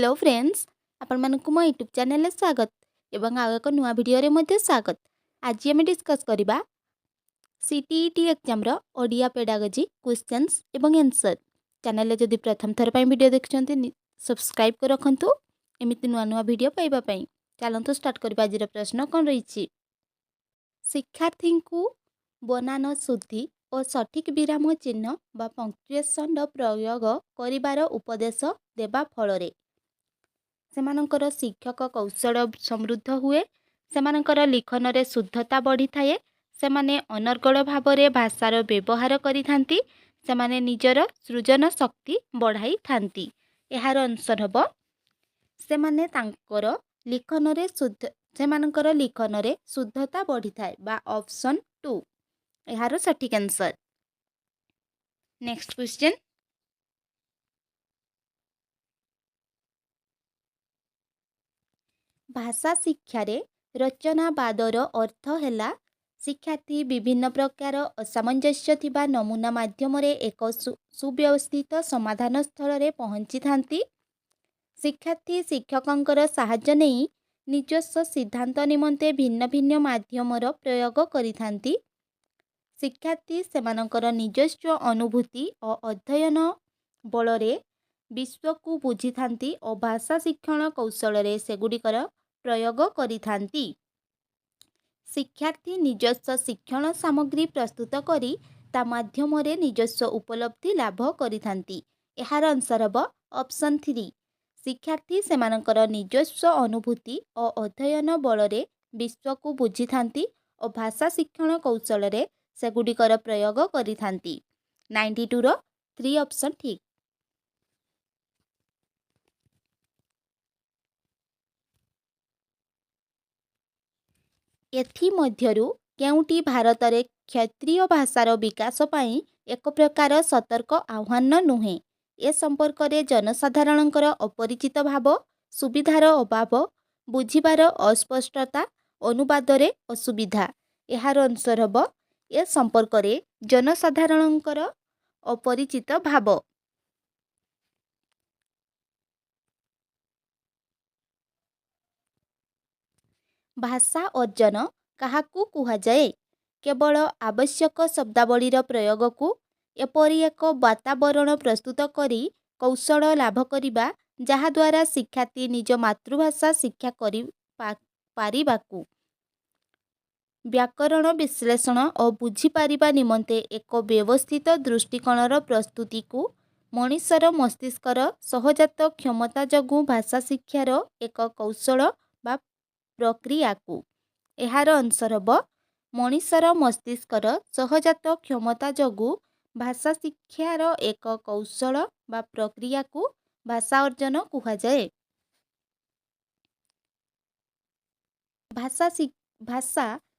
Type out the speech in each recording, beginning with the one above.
Hello friends आपण मानकु मो YouTube channel में स्वागत एवं आउ एक नुआ वीडियो रे मध्य स्वागत। आज आम डिस्कस करबा सीटीईटी एग्जाम रो ओडिया पेडागोजी क्वेश्चंस एवं आंसर। चैनल जदि प्रथम थर पई वीडियो देखछन्ते सब्सक्राइब कर रखंतु एमिति नुआ नुआ वीडियो पाइबा पई। चलंतु स्टार्ट करबा। आज प्रश्न कोन रहिछि। शिक्षार्थी को बनान शुद्धि और सठिक विराम चिन्ह बा पंक्चुएशन प्रयोग करिवार उपदेश देबा फଳରେ सेमानंकर शिक्षक कौशल समृद्ध हुए, सेमानंकर लिखन रे शुद्धता बढ़ी थाए, सेमाने अनर्गल भावरे भाषार व्यवहार करिथांती, सेमाने निजर सृजन शक्ति बढ़ाई थांती। एहार आंसर हबो सेमाने तांकर लिखन रे सेमानंकर लिखन रे शुद्धता बढ़ी थाए बा ऑप्शन 2 एहार सठिक आंसर। Next question. भाषा शिक्षारे रचनावादर अर्थ हैला शिक्षार्थी विभिन्न प्रकार असामंजस्य थिबा नमूना माध्यम रे एक सुव्यवस्थित समाधान स्थल रे पहुंची थांती। शिक्षार्थी शिक्षकंकर सहाय्य नहीं निजस्व सिद्धांत निमंते भिन्न भिन्न माध्यमर प्रयोग करिथांती। शिक्षार्थी सेमानंकर निजस्व अनुभूति और अध्ययन बलरे विश्व को बुझी थांती और भाषा शिक्षण कौशल रे सेगुड़िकर प्रयोग करिथांती। शिक्षार्थी निजस्व शिक्षण सामग्री प्रस्तुत करी ता माध्यम रे निजस्व उपलब्धि लाभ करिथांती। एहार आंसर हबो ऑप्शन 3 शिक्षार्थी सेमानंकर निजस्व अनुभूति और अध्ययन बलरे विश्व को बुझी थांती और भाषा शिक्षण कौशल रे सेगुड़िकर प्रयोग करिथांती। 92 रो 3 ऑप्शन ठीक। एथि मध्यरु केउटी भारत रे क्षेत्रीय भाषार विकास पाई एक प्रकार सतर्क आह्वान नुहे। ए संपर्क रे जनसाधारणंकर अपरिचित भाव, सुविधार अभाव, बुझिबार अस्पष्टता, अनुवाद रे असुविधा। एहार आंसर हबो ए संपर्क रे जनसाधारणंकर अपरिचित भाव। भाषा अर्जन काहाकू कुहा जाए? केवल आवश्यक शब्दावलीर प्रयोग को एपरि एक वातावरण प्रस्तुत करी कौशल लाभ करिबा जहा द्वारा शिक्षार्थी निज मातृभाषा शिक्षा करि पारिबाकू व्याकरण विश्लेषण और बुझीपारिबा निमंते एक व्यवस्थित दृष्टिकोणर प्रस्तुति को मनुष्यर मस्तिष्कर सहजात क्षमता जगू भाषा शिक्षार एक कौशल बा प्रक्रिया को। एहार आंसर हबो मनुष्यर मस्तिष्कर सहजात क्षमता जगू भाषा शिक्षार एक कौशल बा प्रक्रिया को भाषा अर्जन कुहा जाए। भाषा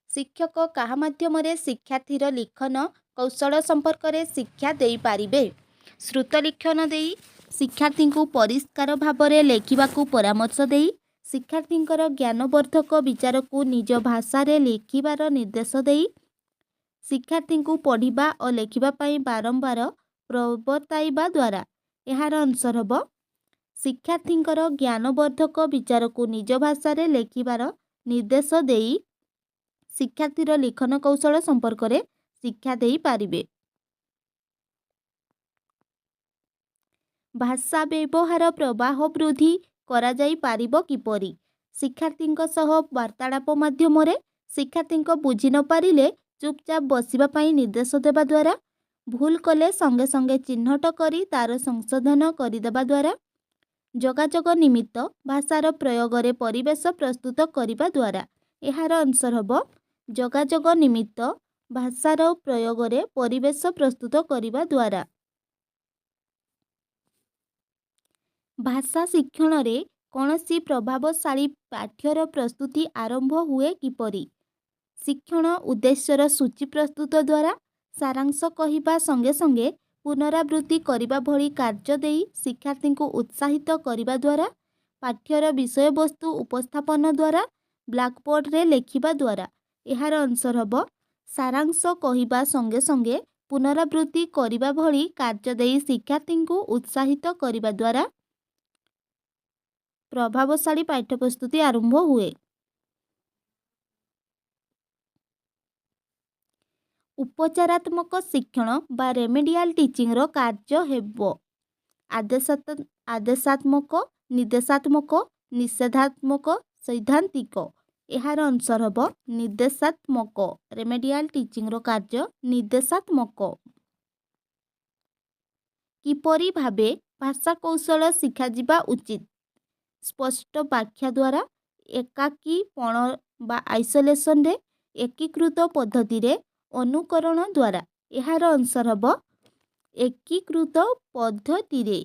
शिक्षक कहा माध्यम रे शिक्षार्थीर लिखन कौशल संपर्क रे शिक्षा देई पारिबे। श्रुत लिखन देई शिक्षार्थी को परिष्कार भाव में लेखिबाकू परामर्श देई शिक्षार्थींकर ज्ञानवर्धक विचार को निज भाषा रे लेखिबार निर्देश देई शिक्षार्थी को पढ़िबा और लेखिबा पाई बारंबार प्रवर्ताइबा द्वारा। एहार आंसर हबो शिक्षार्थींकर ज्ञानवर्धक विचार को निज भाषा रे लेखिबार निर्देश देई शिक्षार्थीर लिखन कौशल संपर्क रे शिक्षा देई पारिबे। भाषा व्यवहार प्रवाह वृद्धि करा जाई पारिबो किपरि? शिक्षार्थींक सह वार्तालाप माध्यम रे शिक्षार्थींक बुझी न पारिले चुपचाप बसिबा पाई निर्देश देबा द्वारा, भूल कले संगे संगे चिन्हट करी तार संशोधन करिदेबा द्वारा, जोगाजोग निमित्त भाषार प्रयोग रे परिवेश प्रस्तुत करिबा द्वारा। एहार आंसर हबो जोगाजोग निमित्त भाषार प्रयोग रे परिवेश प्रस्तुत करिबा द्वारा। भाषा शिक्षण रे कौनसी प्रभावशाली पाठ्यर प्रस्तुति आरंभ हुए किपरि? शिक्षण उद्देश्यर सूची प्रस्तुत द्वारा, सारांश कहिबा संगे संगे पुनरावृत्ति करिबा भली कार्य देई शिक्षार्थी को उत्साहित करिबा द्वारा, पाठ्यर विषय वस्तु उपस्थापन द्वारा, ब्लैकबोर्ड रे लेखिबा द्वारा। एहार आंसर हबो सारांश कहिबा संगे संगे पुनरावृत्ति करिबा भली कार्य देई शिक्षार्थी को उत्साहित करिबा द्वारा। प्रभावशाली पाठ्यप्रस्तुति आरंभ हुए। उपचारात्मक शिक्षण बा रेमेडियल टीचिंग रो कार्य हेबो आदेशात्मक, निर्देशात्मक, निषेधात्मक, सैद्धांतिक। यार आंसर हम निर्देशात्मक। रेमेडियल टीचिंग रो कार्य निर्देशात्मक। किपरि भाबे भाषा कौशल शिखा जिबा उचित? स्पष्ट व्याख्या द्वारा, एकाकीपण बा आइसोलेशन रे, एकीकृत पद्धति रे, अनुकरण द्वारा। यार आंसर हम एकीकृत पद्धति रे।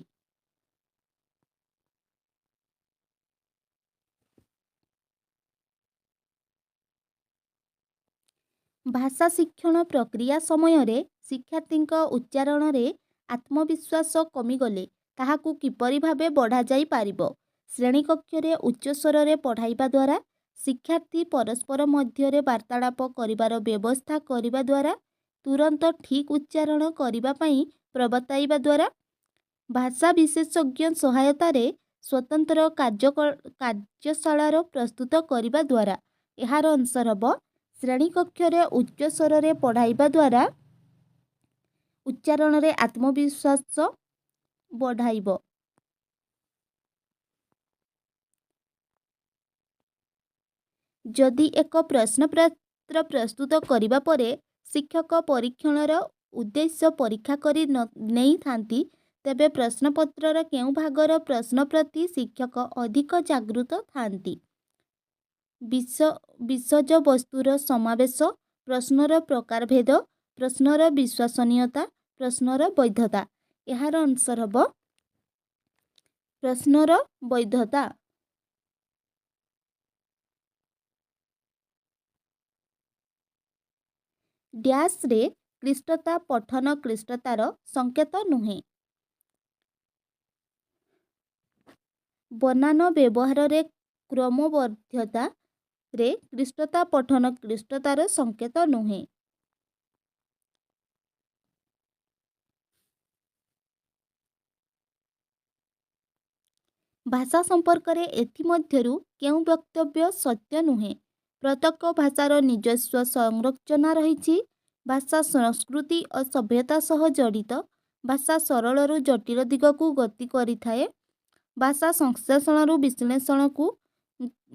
भाषा शिक्षण प्रक्रिया समय रे शिक्षार्थी उच्चारण रे आत्मविश्वास कमिगले ताहाकू किपरि भाबे बढ़ा जाई पारिबो? श्रेणी कक्ष रे उच्च स्वर रे पढ़ाइबा द्वारा, शिक्षार्थी परस्पर मध्य रे वार्तालाप करिबार व्यवस्था करिबा द्वारा, तुरंत ठीक उच्चारण करिबा पई प्रबताइबा द्वारा, भाषा विशेषज्ञ सहायता रे स्वतंत्र कार्यशाला प्रस्तुत करिबा द्वारा। यार आंसर हम श्रेणी कक्ष रे उच्च स्वर रे पढ़ाइबा द्वारा उच्चारण रे आत्मविश्वास बढ़ाइब। जदि एक प्रश्नपत्र प्रस्तुत करिबा परे शिक्षक परीक्षणर उद्देश्य परीक्षा करी नहीं थांती, तेबे प्रश्नपत्रर केउ भागर प्रश्न प्रति शिक्षक अधिक जागृत थांती? विषज वस्तुर समावेश, प्रश्नर प्रकारभेद, प्रश्नर विश्वसनीयता, प्रश्नर वैधता। यार आंसर हम प्रश्नर वैधता। डैश रे क्लिष्टता पठन क्लिष्टतार संकेत नुहे। बनान व्यवहार रे क्रमबद्धता रे क्लिष्टता पठन क्लिष्टतार संकेत नुहे। भाषा संपर्क रे एथिमध्यरु केउ वक्तव्य सत्य नुहे? प्रत्येक भाषार निजस्व संरचना रही। भाषा संस्कृति और सभ्यता सह जड़ित। भाषा सरल जटिल दिगकू गति करिथाए। भाषा संश्लेषण विश्लेषण को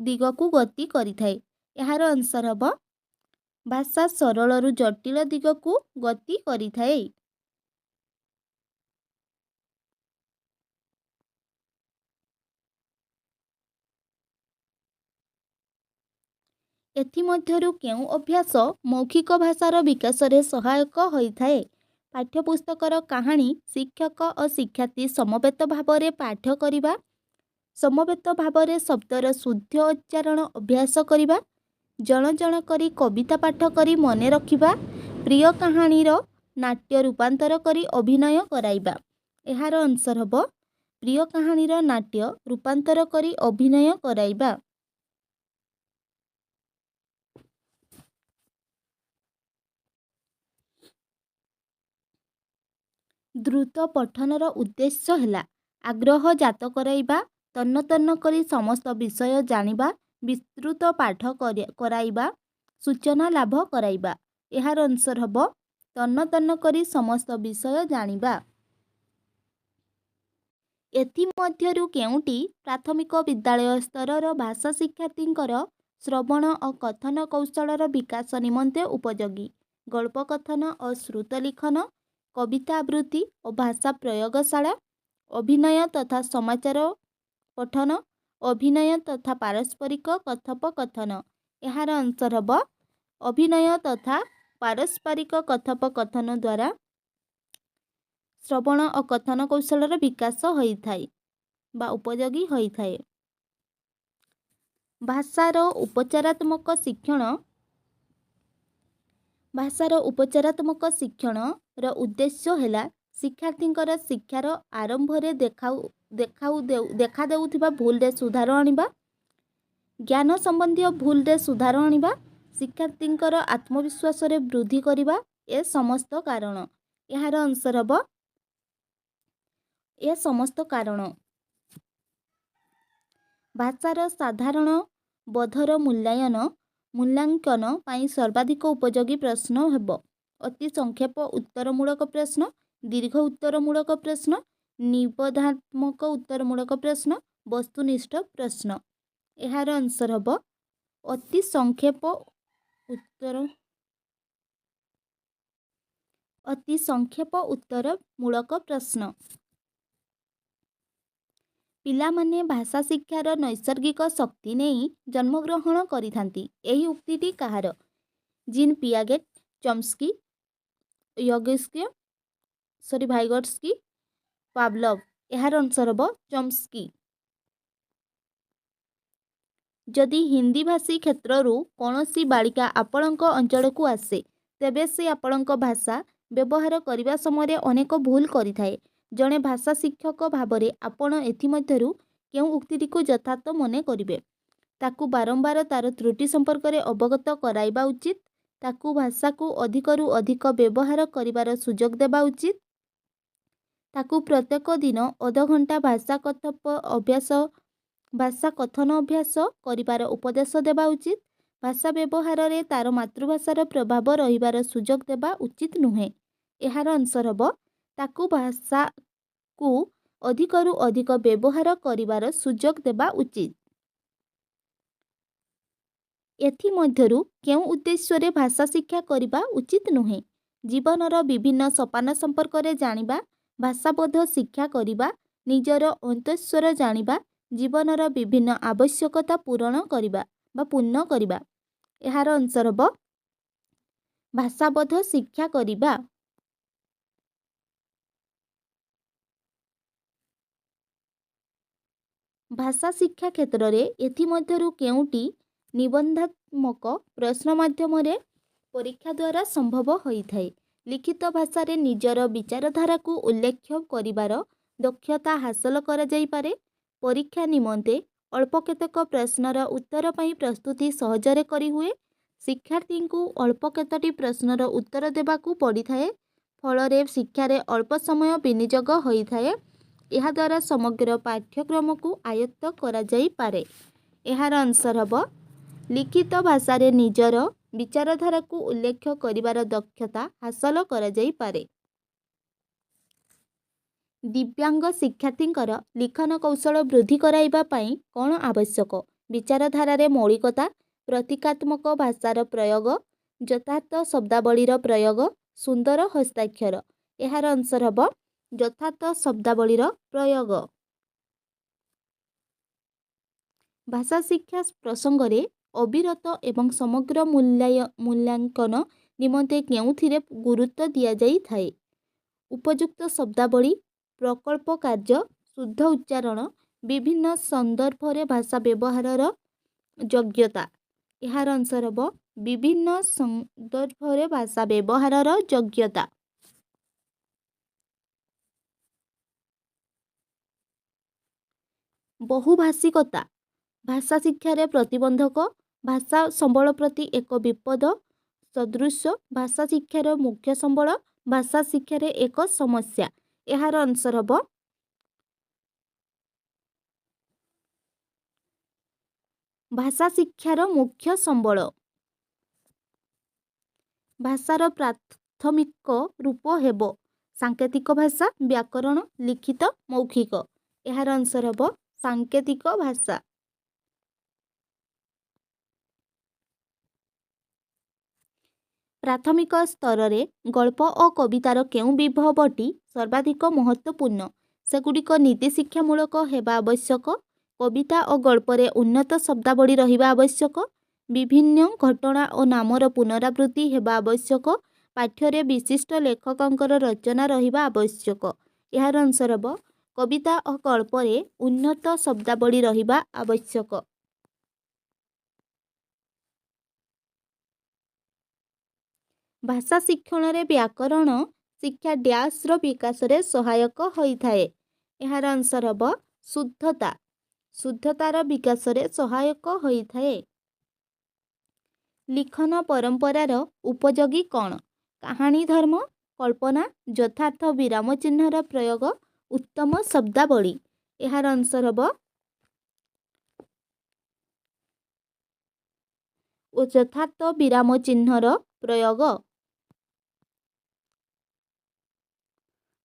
दिगकू गति करिथाए। यार आंसर हम भाषा सरल जटिल दिगकू गति करिथाए। एथिमध्यरु केउ अभ्यास मौखिक भाषार विकास रे सहायक होइथाए? पाठ्यपुस्तकर कहानी शिक्षक और शिक्षार्थी समवेत भाव रे पाठ करिबा, समवेत भाव रे शब्दर शुद्ध उच्चारण अभ्यास करिबा, जन जन करी कविता पाठ करी मने रखिबा, प्रिय कहानीर नाट्य रूपांतर करी अभिनय कराइबा। यार आंसर हम प्रिय कहानीर नाट्य रूपांतर करी अभिनय कराइबा। द्रुत पठनर उद्देश्य है आग्रह जात कराइबा, तन्न तन्न करी समस्त विषय जानिबा, विस्तृत पाठ कराइबा, सूचना लाभ कराइबा। यार आंसर हम तन्न तन्न करी समस्त विषय जानिबा। एथिमध्यरु केउटी प्राथमिक विद्यालय स्तरर भाषा शिक्षार्थींकर श्रवण और कथन कौशलर विकास निमंते उपयोगी? गल्प कथन और श्रुत लिखन, कविता आवृत्ति और भाषा प्रयोगशाला, अभिनय तथा समाचार पठन, अभिनय तथा पारस्परिक कथोपकथन। यार आंसर हम अभिनय तथा पारस्परिक कथोपकथन द्वारा श्रवण और कथन कौशलर विकास होइथाए बा उपयोगी होइथाए। भाषार उपचारात्मक शिक्षण भाषार उपचारात्मक शिक्षण रो उद्देश्य है शिक्षार्थींकर शिक्षार आरंभ रे देखा देउथिबा भूल रे सुधार आनिबा, ज्ञान संबंधी भूल रे सुधार आनिबा, शिक्षार्थींकर आत्मविश्वास रे वृद्धि करिबा, ए समस्त कारण। यार आंसर हम ए समस्त कारण। ଭାଷାର ସାଧାରଣ ବୋଧର ମୂଲ୍ୟାଙ୍କନ ପାଇଁ ସର୍ବାଧିକ ଉପଯୋଗୀ ପ୍ରଶ୍ନ ହେବ ଅତି ସଂକ୍ଷେପ ଉତ୍ତରମୂଳକ ପ୍ରଶ୍ନ, ଦୀର୍ଘ ଉତ୍ତରମୂଳକ ପ୍ରଶ୍ନ, ନିବନ୍ଧାତ୍ମକ ଉତ୍ତରମୂଳକ ପ୍ରଶ୍ନ, ବସ୍ତୁନିଷ୍ଠ ପ୍ରଶ୍ନ। ଏହାର ଆନ୍ସର ହେବ ଅତି ସଂକ୍ଷେପ ଉତ୍ତରମୂଳକ ପ୍ରଶ୍ନ। ପିଲାମାନେ ଭାଷା ଶିକ୍ଷାର ନୈସର୍ଗିକ ଶକ୍ତି ନେଇ ଜନ୍ମଗ୍ରହଣ କରିଥାନ୍ତି। ଏହି ଉକ୍ତିଟି କାହାର? ଜିନ୍ ପିଆଗେଟ୍, ଚମ୍ସ୍କି, ଭାଇଗଟ୍ସ୍କି, ପାଭଲଭ। ଏହାର ଆନ୍ସର ହେବ ଚମ୍ସ୍କି। ଯଦି ହିନ୍ଦୀଭାଷୀ କ୍ଷେତ୍ରରୁ କୌଣସି ବାଳିକା ଆପଣଙ୍କ ଅଞ୍ଚଳକୁ ଆସେ, ତେବେ ସେ ଆପଣଙ୍କ ଭାଷା ବ୍ୟବହାର କରିବା ସମୟରେ ଅନେକ ଭୁଲ କରିଥାଏ। ଜଣେ ଭାଷା ଶିକ୍ଷକ ଭାବରେ ଆପଣ ଏଥିମଧ୍ୟରୁ କେଉଁ ଉକ୍ତିଟିକୁ ଯଥାର୍ଥ ମନେ କରିବେ? ତାକୁ ବାରମ୍ବାର ତାର ତ୍ରୁଟି ସମ୍ପର୍କରେ ଅବଗତ କରାଇବା ଉଚିତ। ତାକୁ ଭାଷାକୁ ଅଧିକରୁ ଅଧିକ ବ୍ୟବହାର କରିବାର ସୁଯୋଗ ଦେବା ଉଚିତ। ତାକୁ ପ୍ରତ୍ୟେକ ଦିନ ଅଧଘଣ୍ଟା ଭାଷା କଥନ ଅଭ୍ୟାସ କରିବାର ଉପଦେଶ ଦେବା ଉଚିତ। ଭାଷା ବ୍ୟବହାରରେ ତାର ମାତୃଭାଷାର ପ୍ରଭାବ ରହିବାର ସୁଯୋଗ ଦେବା ଉଚିତ ନୁହେଁ। ଏହାର ଆନ୍ସର ହେବ ତାକୁ ଭାଷାକୁ ଅଧିକରୁ ଅଧିକ ବ୍ୟବହାର କରିବାର ସୁଯୋଗ ଦେବା ଉଚିତ। ଏଥିମଧ୍ୟରୁ କେଉଁ ଉଦ୍ଦେଶ୍ୟରେ ଭାଷା ଶିକ୍ଷା କରିବା ଉଚିତ ନୁହେଁ? ଜୀବନର ବିଭିନ୍ନ ସୋପାନ ସମ୍ପର୍କରେ ଜାଣିବା, ଭାଷାବୋଧ ଶିକ୍ଷା କରିବା, ନିଜର ଅନ୍ତଃସ୍ୱର ଜାଣିବା, ଜୀବନର ବିଭିନ୍ନ ଆବଶ୍ୟକତା ପୂର୍ଣ୍ଣ କରିବା। ଏହାର ଆନ୍ସର ହେବ ଭାଷାବୋଧ ଶିକ୍ଷା କରିବା। ଭାଷା ଶିକ୍ଷା କ୍ଷେତ୍ରରେ ଏଥିମଧ୍ୟରୁ କେଉଁଟି ନିବନ୍ଧାତ୍ମକ ପ୍ରଶ୍ନ ମାଧ୍ୟମରେ ପରୀକ୍ଷା ଦ୍ୱାରା ସମ୍ଭବ ହୋଇଥାଏ? ଲିଖିତ ଭାଷାରେ ନିଜର ବିଚାରଧାରାକୁ ଉଲ୍ଲେଖ କରିବାର ଦକ୍ଷତା ହାସଲ କରାଯାଇପାରେ। ପରୀକ୍ଷା ନିମନ୍ତେ ଅଳ୍ପ କେତେକ ପ୍ରଶ୍ନର ଉତ୍ତର ପାଇଁ ପ୍ରସ୍ତୁତି ସହଜରେ କରିହୁଏ। ଶିକ୍ଷାର୍ଥୀଙ୍କୁ ଅଳ୍ପ କେତୋଟି ପ୍ରଶ୍ନର ଉତ୍ତର ଦେବାକୁ ପଡ଼ିଥାଏ। ଫଳରେ ଶିକ୍ଷାରେ ଅଳ୍ପ ସମୟ ବିନିଯୋଗ ହୋଇଥାଏ। ଏହାଦ୍ୱାରା ସମଗ୍ର ପାଠ୍ୟକ୍ରମକୁ ଆୟତ୍ତ କରାଯାଇପାରେ। ଏହାର ଆନ୍ସର ହେବ ଲିଖିତ ଭାଷାରେ ନିଜର ବିଚାରଧାରାକୁ ଉଲ୍ଲେଖ କରିବାର ଦକ୍ଷତା ହାସଲ କରାଯାଇପାରେ। ଦିବ୍ୟାଙ୍ଗ ଶିକ୍ଷାର୍ଥୀଙ୍କର ଲିଖନ କୌଶଳ ବୃଦ୍ଧି କରାଇବା ପାଇଁ କ'ଣ ଆବଶ୍ୟକ? ବିଚାରଧାରାରେ ମୌଳିକତା, ପ୍ରତୀକାତ୍ମକ ଭାଷାର ପ୍ରୟୋଗ, ଯଥାର୍ଥ ଶବ୍ଦାବଳୀର ପ୍ରୟୋଗ, ସୁନ୍ଦର ହସ୍ତାକ୍ଷର। ଏହାର ଆନ୍ସର ହେବ ଯଥାର୍ଥ ଶବ୍ଦାବଳୀର ପ୍ରୟୋଗ। ଭାଷା ଶିକ୍ଷା ପ୍ରସଙ୍ଗରେ ଅବିରତ ଏବଂ ସମଗ୍ର ମୂଲ୍ୟାଙ୍କନ ନିମନ୍ତେ କେଉଁଥିରେ ଗୁରୁତ୍ୱ ଦିଆଯାଇଥାଏ? ଉପଯୁକ୍ତ ଶବ୍ଦାବଳୀ, ପ୍ରକଳ୍ପ କାର୍ଯ୍ୟ, ଶୁଦ୍ଧ ଉଚ୍ଚାରଣ, ବିଭିନ୍ନ ସନ୍ଦର୍ଭରେ ଭାଷା ବ୍ୟବହାରର ଯୋଗ୍ୟତା। ଏହାର ଆନ୍ସର ହେବ ବିଭିନ୍ନ ସନ୍ଦର୍ଭରେ ଭାଷା ବ୍ୟବହାରର ଯୋଗ୍ୟତା। ବହୁଭାଷିକତା ଭାଷା ଶିକ୍ଷାରେ ପ୍ରତିବନ୍ଧକ, ଭାଷା ସମ୍ବଳ ପ୍ରତି ଏକ ବିପଦ ସଦୃଶ, ଭାଷା ଶିକ୍ଷାର ମୁଖ୍ୟ ସମ୍ବଳ, ଭାଷା ଶିକ୍ଷାରେ ଏକ ସମସ୍ୟା। ଏହାର ଆନ୍ସର ହେବ ଭାଷା ଶିକ୍ଷାର ମୁଖ୍ୟ ସମ୍ବଳ। ଭାଷାର ପ୍ରାଥମିକ ରୂପ ହେବ ସାଙ୍କେତିକ ଭାଷା, ବ୍ୟାକରଣ, ଲିଖିତ, ମୌଖିକ। ଏହାର ଆନ୍ସର ହେବ ସାଙ୍କେତିକ ଭାଷା। ପ୍ରାଥମିକ ସ୍ତରରେ ଗଳ୍ପ ଓ କବିତାର କେଉଁ ବିଭବଟି ସର୍ବାଧିକ ମହତ୍ତ୍ୱପୂର୍ଣ୍ଣ? ସେଗୁଡ଼ିକ ନୀତିଶିକ୍ଷାମୂଳକ ହେବା ଆବଶ୍ୟକ। କବିତା ଓ ଗଳ୍ପରେ ଉନ୍ନତ ଶବ୍ଦାବଳୀ ରହିବା ଆବଶ୍ୟକ। ବିଭିନ୍ନ ଘଟଣା ଓ ନାମର ପୁନରାବୃତ୍ତି ହେବା ଆବଶ୍ୟକ। ପାଠ୍ୟରେ ବିଶିଷ୍ଟ ଲେଖକଙ୍କର ରଚନା ରହିବା ଆବଶ୍ୟକ। ଏହାର ଆନ୍ସର ହେବ କବିତା ଓ ଗଳ୍ପରେ ଉନ୍ନତ ଶବ୍ଦାବଳୀ ରହିବା ଆବଶ୍ୟକ। ଭାଷା ଶିକ୍ଷଣରେ ବ୍ୟାକରଣ ଶିକ୍ଷା ଡ୍ୟାସ୍ର ବିକାଶରେ ସହାୟକ ହୋଇଥାଏ। ଏହାର ଆନ୍ସର ହେବ ଶୁଦ୍ଧତା। ଶୁଦ୍ଧତାର ବିକାଶରେ ସହାୟକ ହୋଇଥାଏ। ଲିଖନ ପରମ୍ପରାର ଉପଯୋଗୀ କ'ଣ? କାହାଣୀ ଧର୍ମ, କଳ୍ପନା, ଯଥାର୍ଥ ବିରାମ ଚିହ୍ନର ପ୍ରୟୋଗ, ଉତ୍ତମ ଶବ୍ଦାବଳୀ। ଏହାର ଆନ୍ସର ହେବ ଓ ଯଥାର୍ଥ ବିରାମ ଚିହ୍ନର ପ୍ରୟୋଗ।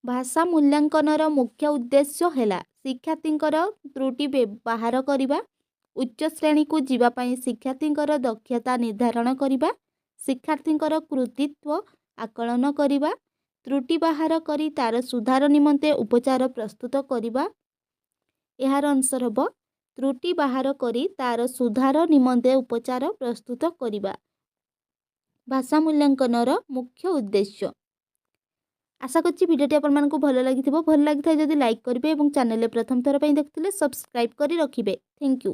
ଭାଷା ମୂଲ୍ୟାଙ୍କନର ମୁଖ୍ୟ ଉଦ୍ଦେଶ୍ୟ ହେଲା ଶିକ୍ଷାର୍ଥୀଙ୍କର ତ୍ରୁଟି ବାହାର କରିବା, ଉଚ୍ଚ ଶ୍ରେଣୀକୁ ଯିବା ପାଇଁ ଶିକ୍ଷାର୍ଥୀଙ୍କର ଦକ୍ଷତା ନିର୍ଦ୍ଧାରଣ କରିବା, ଶିକ୍ଷାର୍ଥୀଙ୍କର କୃତିତ୍ୱ ଆକଳନ କରିବା, ତ୍ରୁଟି ବାହାର କରି ତାର ସୁଧାର ନିମନ୍ତେ ଉପଚାର ପ୍ରସ୍ତୁତ କରିବା। ଏହାର ଆନ୍ସର ହେବ ତ୍ରୁଟି ବାହାର କରି ତାର ସୁଧାର ନିମନ୍ତେ ଉପଚାର ପ୍ରସ୍ତୁତ କରିବା। ଭାଷା ମୂଲ୍ୟାଙ୍କନର ମୁଖ୍ୟ ଉଦ୍ଦେଶ୍ୟ। आशा करछि भिडियोटी आपमनकु भल लागिथिबो। भल लागिथाय जदि लाइक करिवे एवं चैनल रे प्रथम थर पई देखथिले सब्सक्राइब करि रखिबे। Thank you.